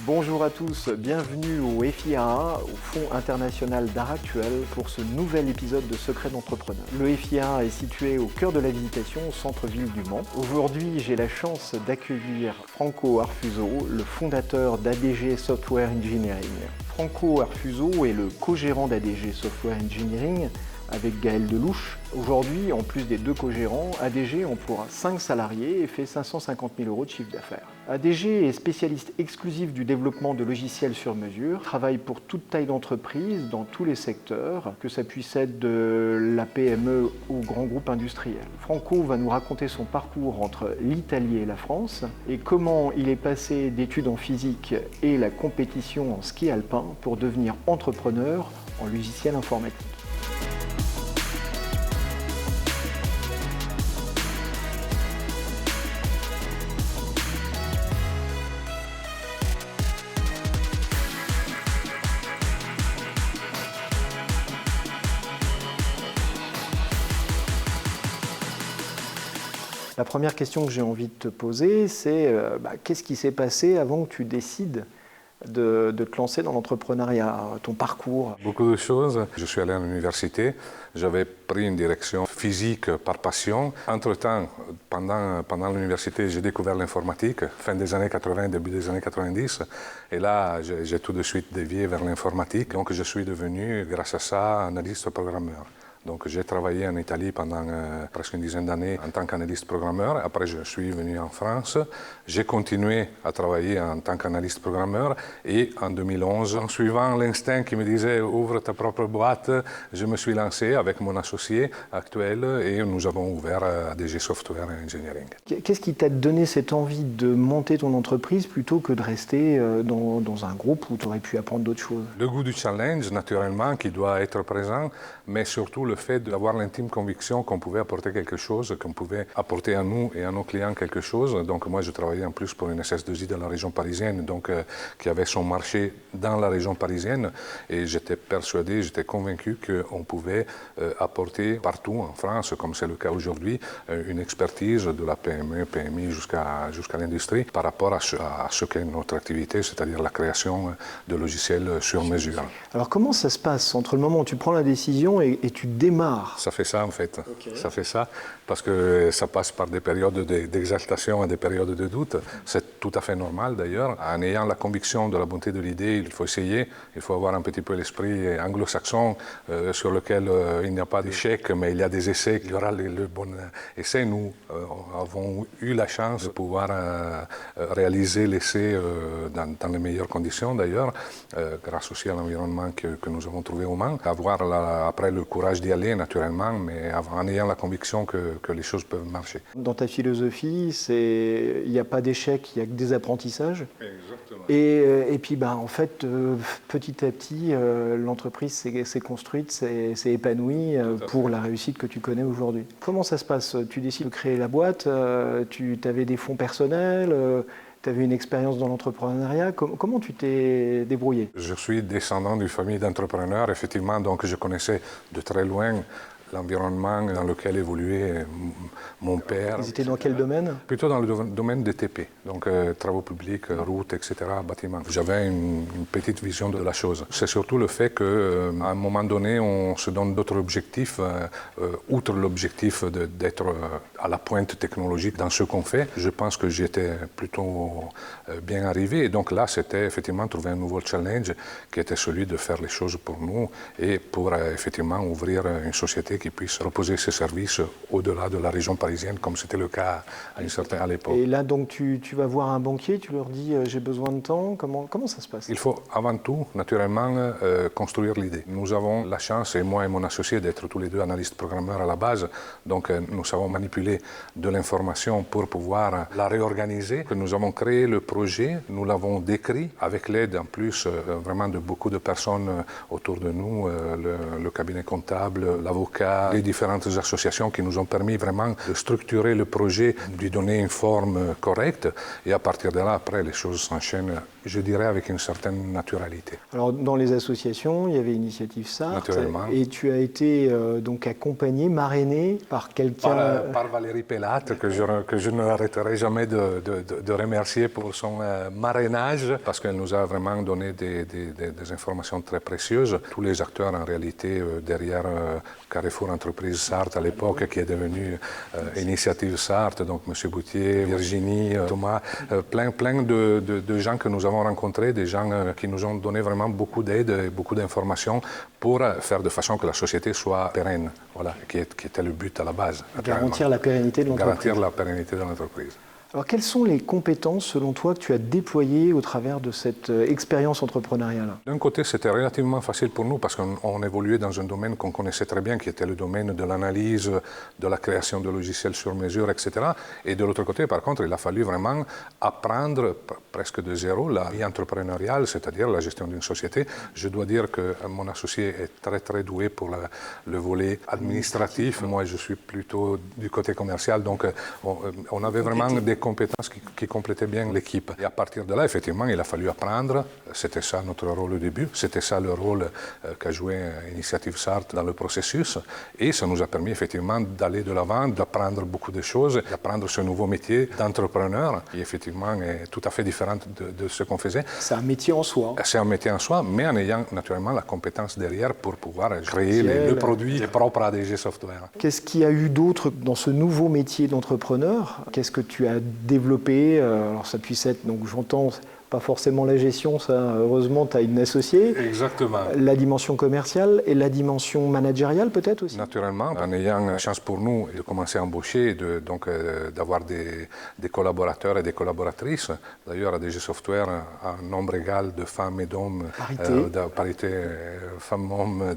Bonjour à tous, bienvenue au FIAA, au Fonds international d'art actuel, pour ce nouvel épisode de Secrets d'entrepreneur. Le FIAA est situé au cœur de la visitation, au centre-ville du Mans. Aujourd'hui, j'ai la chance d'accueillir Franco Arfuso, le fondateur d'ADG Software Engineering. Franco Arfuso est le co-gérant d'ADG Software Engineering avec Gaël Delouche. Aujourd'hui, en plus des deux co-gérants, ADG emploie 5 salariés et fait 550 000 € de chiffre d'affaires. ADG est spécialiste exclusif du développement de logiciels sur mesure, travaille pour toute taille d'entreprise dans tous les secteurs, que ça puisse être de la PME au grand groupe industriel. Franco va nous raconter son parcours entre l'Italie et la France et comment il est passé d'études en physique et la compétition en ski alpin pour devenir entrepreneur en logiciel informatique. La première question que j'ai envie de te poser, c'est qu'est-ce qui s'est passé avant que tu décides de te lancer dans l'entrepreneuriat, ton parcours? Beaucoup de choses. Je suis allé à l'université, j'avais pris une direction physique par passion. Entre-temps, pendant l'université, j'ai découvert l'informatique, fin des années 80, début des années 90. Et là, j'ai tout de suite dévié vers l'informatique. Donc, je suis devenu, grâce à ça, analyste programmeur. Donc j'ai travaillé en Italie pendant presque une dizaine d'années en tant qu'analyste programmeur. Après, je suis venu en France. J'ai continué à travailler en tant qu'analyste programmeur. Et en 2011, en suivant l'instinct qui me disait « ouvre ta propre boîte », je me suis lancé avec mon associé actuel et nous avons ouvert ADG Software Engineering. Qu'est-ce qui t'a donné cette envie de monter ton entreprise plutôt que de rester dans un groupe où tu aurais pu apprendre d'autres choses? Le goût du challenge, naturellement, qui doit être présent, mais surtout le fait d'avoir l'intime conviction qu'on pouvait apporter quelque chose, qu'on pouvait apporter à nous et à nos clients quelque chose. Donc moi, je travaillais en plus pour une SS2I dans la région parisienne, donc qui avait son marché dans la région parisienne. Et j'étais persuadé, j'étais convaincu qu'on pouvait apporter partout en France, comme c'est le cas aujourd'hui, une expertise de la PME, PMI jusqu'à l'industrie par rapport à ce qu'est notre activité, c'est-à-dire la création de logiciels sur mesure. Alors comment ça se passe entre le moment où tu prends la décision et tu démarres? Ça fait ça en fait, ça fait ça, parce que ça passe par des périodes d'exaltation et des périodes de doute. C'est tout à fait normal d'ailleurs. En ayant la conviction de la bonté de l'idée, il faut essayer, il faut avoir un petit peu l'esprit anglo-saxon sur lequel il n'y a pas d'échec, mais il y a des essais, il y aura le bon essai. Nous avons eu la chance de pouvoir réaliser l'essai dans les meilleures conditions d'ailleurs, grâce aussi à l'environnement que nous avons trouvé au Mans. Avoir après le courage d'y aller naturellement, mais en ayant la conviction que les choses peuvent marcher. Dans ta philosophie, il n'y a pas d'échec, il n'y a que des apprentissages. Exactement. Et puis en fait, petit à petit, l'entreprise s'est construite, s'est épanouie pour la réussite que tu connais aujourd'hui. Comment ça se passe? Tu décides de créer la boîte, tu avais des fonds personnels, tu avais une expérience dans l'entrepreneuriat. Comment tu t'es débrouillé? Je suis descendant d'une famille d'entrepreneurs, effectivement, donc je connaissais de très loin l'environnement dans lequel évoluait mon père. Ils étaient dans quel domaine? Plutôt dans le domaine des TP, donc travaux publics, routes, etc., bâtiments. J'avais une petite vision de la chose. C'est surtout le fait qu'à un moment donné, on se donne d'autres objectifs, outre l'objectif d'être à la pointe technologique dans ce qu'on fait. Je pense que j'étais plutôt bien arrivé. Et donc là, c'était effectivement trouver un nouveau challenge qui était celui de faire les choses pour nous et pour effectivement ouvrir une société qui puisse proposer ses services au-delà de la région parisienne, comme c'était le cas à l'époque. Et là, donc, tu vas voir un banquier, tu leur dis j'ai besoin de temps. Comment ça se passe? Il faut avant tout, naturellement, construire l'idée. Nous avons la chance, et moi et mon associé, d'être tous les deux analystes programmeurs à la base. Donc, nous savons manipuler de l'information pour pouvoir la réorganiser. Nous avons créé le projet, nous l'avons décrit avec l'aide en plus vraiment de beaucoup de personnes autour de nous, le cabinet comptable, l'avocat, les différentes associations qui nous ont permis vraiment de structurer le projet, de lui donner une forme correcte. Et à partir de là, après, les choses s'enchaînent je dirais avec une certaine naturalité. Alors dans les associations, il y avait Initiative Sarthe. Naturellement. Et tu as été donc accompagné, marrainé par quelqu'un... Par Valérie Pellate, que je ne l'arrêterai jamais de remercier pour son marrainage, parce qu'elle nous a vraiment donné des informations très précieuses. Tous les acteurs en réalité derrière Carrefour Entreprise Sarthe à l'époque, qui est devenu Initiative Sarthe, donc M. Boutier, Virginie, Thomas, plein de gens que nous avons rencontrés, des gens qui nous ont donné vraiment beaucoup d'aide et beaucoup d'informations pour faire de façon que la société soit pérenne, voilà, qui était le but à la base. Garantir la pérennité de l'entreprise. Garantir la pérennité de l'entreprise. Alors, quelles sont les compétences, selon toi, que tu as déployées au travers de cette expérience entrepreneuriale? D'un côté, c'était relativement facile pour nous parce qu'on évoluait dans un domaine qu'on connaissait très bien, qui était le domaine de l'analyse, de la création de logiciels sur mesure, etc. Et de l'autre côté, par contre, il a fallu vraiment apprendre presque de zéro la vie entrepreneuriale, c'est-à-dire la gestion d'une société. Je dois dire que mon associé est très doué pour le volet administratif. Moi, je suis plutôt du côté commercial, donc on avait vraiment des compétences qui complétaient bien l'équipe. Et à partir de là, effectivement, il a fallu apprendre. C'était ça notre rôle au début. C'était ça le rôle qu'a joué Initiative Sarthe dans le processus. Et ça nous a permis effectivement d'aller de l'avant, d'apprendre beaucoup de choses, d'apprendre ce nouveau métier d'entrepreneur, qui effectivement est tout à fait différent de ce qu'on faisait. C'est un métier en soi. C'est un métier en soi, mais en ayant naturellement la compétence derrière pour pouvoir créer le produit propre à ADG Software. Qu'est-ce qu'il y a eu d'autre dans ce nouveau métier d'entrepreneur? Qu'est-ce que tu as développé? Alors ça puisse être, donc j'entends, pas forcément la gestion, ça, heureusement, tu as une associée. Exactement. La dimension commerciale et la dimension managériale peut-être aussi? Naturellement, en ayant la chance pour nous de commencer à embaucher, donc d'avoir des collaborateurs et des collaboratrices. D'ailleurs, ADG Software a un nombre égal de femmes et d'hommes, parité femmes-hommes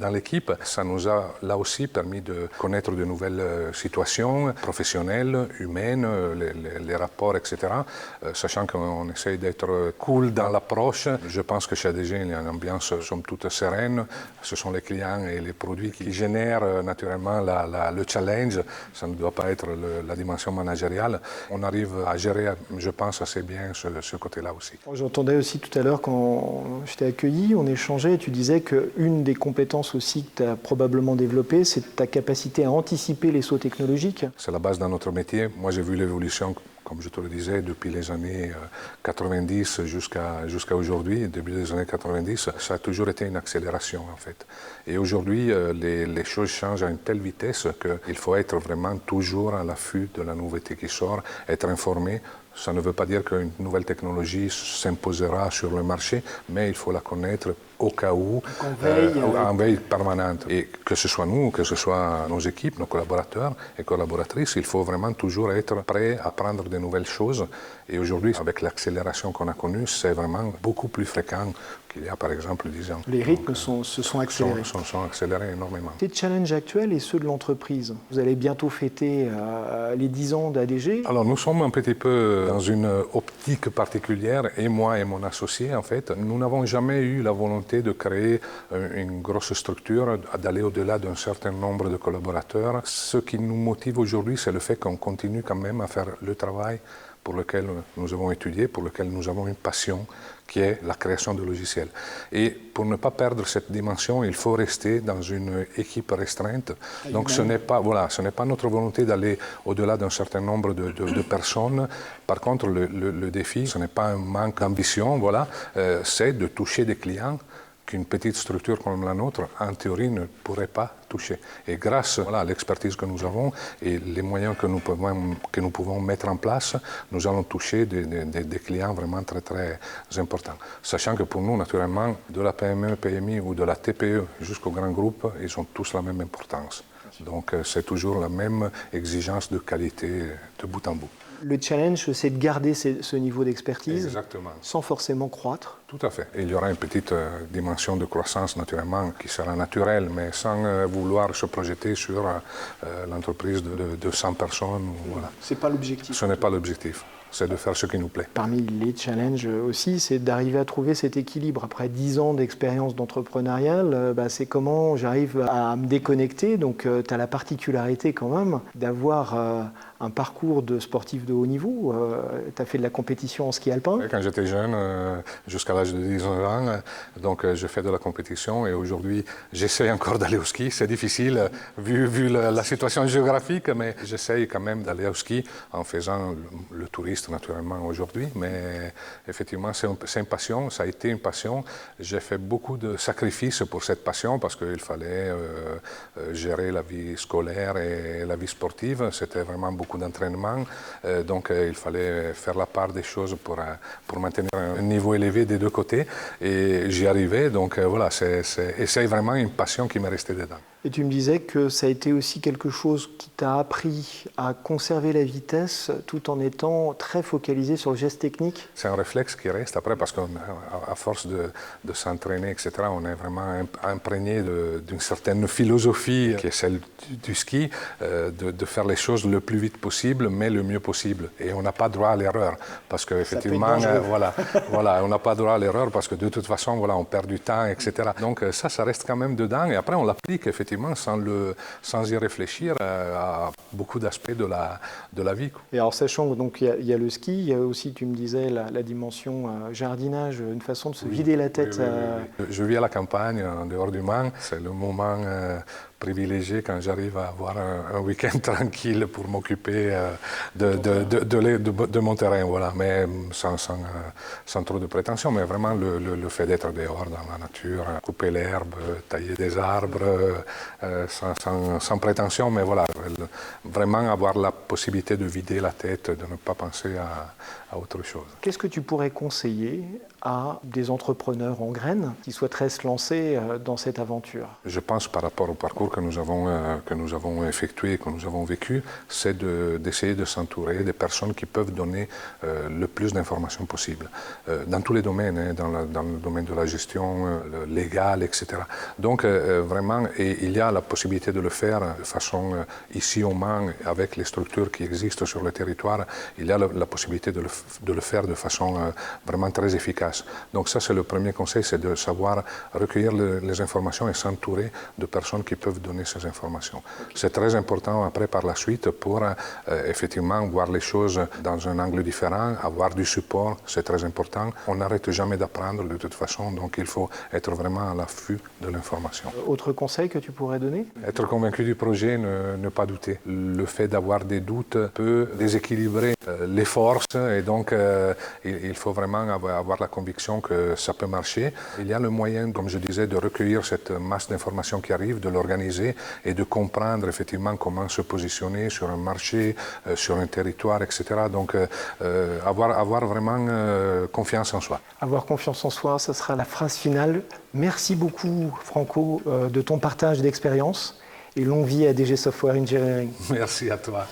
dans l'équipe. Ça nous a là aussi permis de connaître de nouvelles situations professionnelles, humaines, les rapports, etc. Sachant qu'on essaie d'être cool dans l'approche. Je pense que chez ADG, il y a une ambiance somme toute sereine. Ce sont les clients et les produits qui génèrent naturellement le challenge. Ça ne doit pas être la dimension managériale. On arrive à gérer, je pense, assez bien ce côté-là aussi. J'entendais aussi tout à l'heure quand je t'ai accueilli, on échangeait et tu disais qu'une des compétences aussi que tu as probablement développées, c'est ta capacité à anticiper les sauts technologiques. C'est la base dans notre métier. Moi, j'ai vu l'évolution, comme je te le disais, depuis les années 90 jusqu'à aujourd'hui, début des années 90, ça a toujours été une accélération en fait. Et aujourd'hui, les choses changent à une telle vitesse qu'il faut être vraiment toujours à l'affût de la nouveauté qui sort, être informé. Ça ne veut pas dire qu'une nouvelle technologie s'imposera sur le marché, mais il faut la connaître au cas où, en veille permanente. Et que ce soit nous, que ce soit nos équipes, nos collaborateurs et collaboratrices, il faut vraiment toujours être prêt à apprendre de nouvelles choses. Et aujourd'hui, avec l'accélération qu'on a connue, c'est vraiment beaucoup plus fréquent qu'il y a par exemple 10 ans. Les rythmes se sont accélérés. Sont accélérés énormément. Tes challenges actuels et ceux de l'entreprise, vous allez bientôt fêter les 10 ans d'ADG. Alors nous sommes un petit peu dans une optique particulière, et moi et mon associé en fait, nous n'avons jamais eu la volonté de créer une grosse structure, d'aller au-delà d'un certain nombre de collaborateurs. Ce qui nous motive aujourd'hui, c'est le fait qu'on continue quand même à faire le travail pour lequel nous avons étudié, pour lequel nous avons une passion, qui est la création de logiciels. Et pour ne pas perdre cette dimension, il faut rester dans une équipe restreinte. Donc ce n'est pas notre volonté d'aller au-delà d'un certain nombre de personnes. Par contre, le défi, ce n'est pas un manque d'ambition, c'est de toucher des clients qu'une petite structure comme la nôtre, en théorie, ne pourrait pas toucher. Et grâce à l'expertise que nous avons et les moyens que nous pouvons mettre en place, nous allons toucher des clients vraiment très importants. Sachant que pour nous, naturellement, de la PME, PMI ou de la TPE jusqu'au grand groupe, ils ont tous la même importance. Donc c'est toujours la même exigence de qualité de bout en bout. Le challenge, c'est de garder ce niveau d'expertise sans forcément croître. Tout à fait. Et il y aura une petite dimension de croissance naturellement qui sera naturelle, mais sans vouloir se projeter sur l'entreprise de 100 personnes. Voilà. Ce n'est pas l'objectif. Ce n'est pas l'objectif. C'est de faire ce qui nous plaît. Parmi les challenges aussi, c'est d'arriver à trouver cet équilibre. Après 10 ans d'expérience d'entrepreneurial, c'est comment j'arrive à me déconnecter. Donc tu as la particularité quand même d'avoir un parcours de sportif de haut niveau. Tu as fait de la compétition en ski alpin. Quand j'étais jeune, jusqu'à l'âge de 19 ans, donc je fais de la compétition et aujourd'hui j'essaie encore d'aller au ski. C'est difficile vu la situation géographique, mais j'essaie quand même d'aller au ski en faisant le touriste naturellement aujourd'hui. Mais effectivement, c'est une passion, ça a été une passion. J'ai fait beaucoup de sacrifices pour cette passion parce qu'il fallait gérer la vie scolaire et la vie sportive. C'était vraiment beaucoup d'entraînement. Donc il fallait faire la part des choses pour maintenir un niveau élevé des deux côtés. Et j'y arrivais. Donc voilà, c'est vraiment une passion qui m'est restée dedans. Et tu me disais que ça a été aussi quelque chose qui t'a appris à conserver la vitesse tout en étant très focalisé sur le geste technique. C'est un réflexe qui reste après parce qu'à force de s'entraîner, etc., on est vraiment imprégné d'une certaine philosophie qui est celle du ski, de faire les choses le plus vite possible, mais le mieux possible. Et on n'a pas droit à l'erreur parce qu'effectivement, voilà, on n'a pas droit à l'erreur parce que de toute façon, voilà, on perd du temps, etc. Donc ça reste quand même dedans et après on l'applique effectivement sans y réfléchir à beaucoup d'aspects de la vie. Et alors sachant qu'il y a le ski, il y a aussi, tu me disais, la dimension jardinage, une façon de se vider la tête. Oui. Je vis à la campagne, en dehors du Mans. C'est le moment privilégié quand j'arrive à avoir un week-end tranquille pour m'occuper de mon terrain, voilà. Mais sans trop de prétention, mais vraiment le fait d'être dehors dans la nature, couper l'herbe, tailler des arbres, sans prétention, mais voilà, vraiment avoir la possibilité de vider la tête, de ne pas penser à autre chose. Qu'est-ce que tu pourrais conseiller à des entrepreneurs en graines qui souhaiteraient se lancer dans cette aventure? Je pense par rapport au parcours que nous avons effectué, que nous avons vécu, c'est d'essayer de s'entourer des personnes qui peuvent donner le plus d'informations possible, dans tous les domaines, hein, dans le domaine de la gestion légale, etc. Donc vraiment, et il y a la possibilité de le faire de façon ici au Mans, avec les structures qui existent sur le territoire, il y a la possibilité de le faire de façon vraiment très efficace. Donc ça, c'est le premier conseil, c'est de savoir recueillir les informations et s'entourer de personnes qui peuvent donner ces informations. C'est très important après par la suite pour effectivement voir les choses dans un angle différent, avoir du support, c'est très important. On n'arrête jamais d'apprendre de toute façon, donc il faut être vraiment à l'affût de l'information. Autre conseil que tu pourrais donner? Être convaincu du projet, ne pas douter. Le fait d'avoir des doutes peut déséquilibrer les forces et donc il faut vraiment avoir la conviction que ça peut marcher. Il y a le moyen, comme je disais, de recueillir cette masse d'informations qui arrive, de l'organiser et de comprendre effectivement comment se positionner sur un marché, sur un territoire, etc. Donc avoir vraiment confiance en soi. Avoir confiance en soi, ce sera la phrase finale. Merci beaucoup Franco de ton partage d'expérience et longue vie à DG Software Engineering. Merci à toi.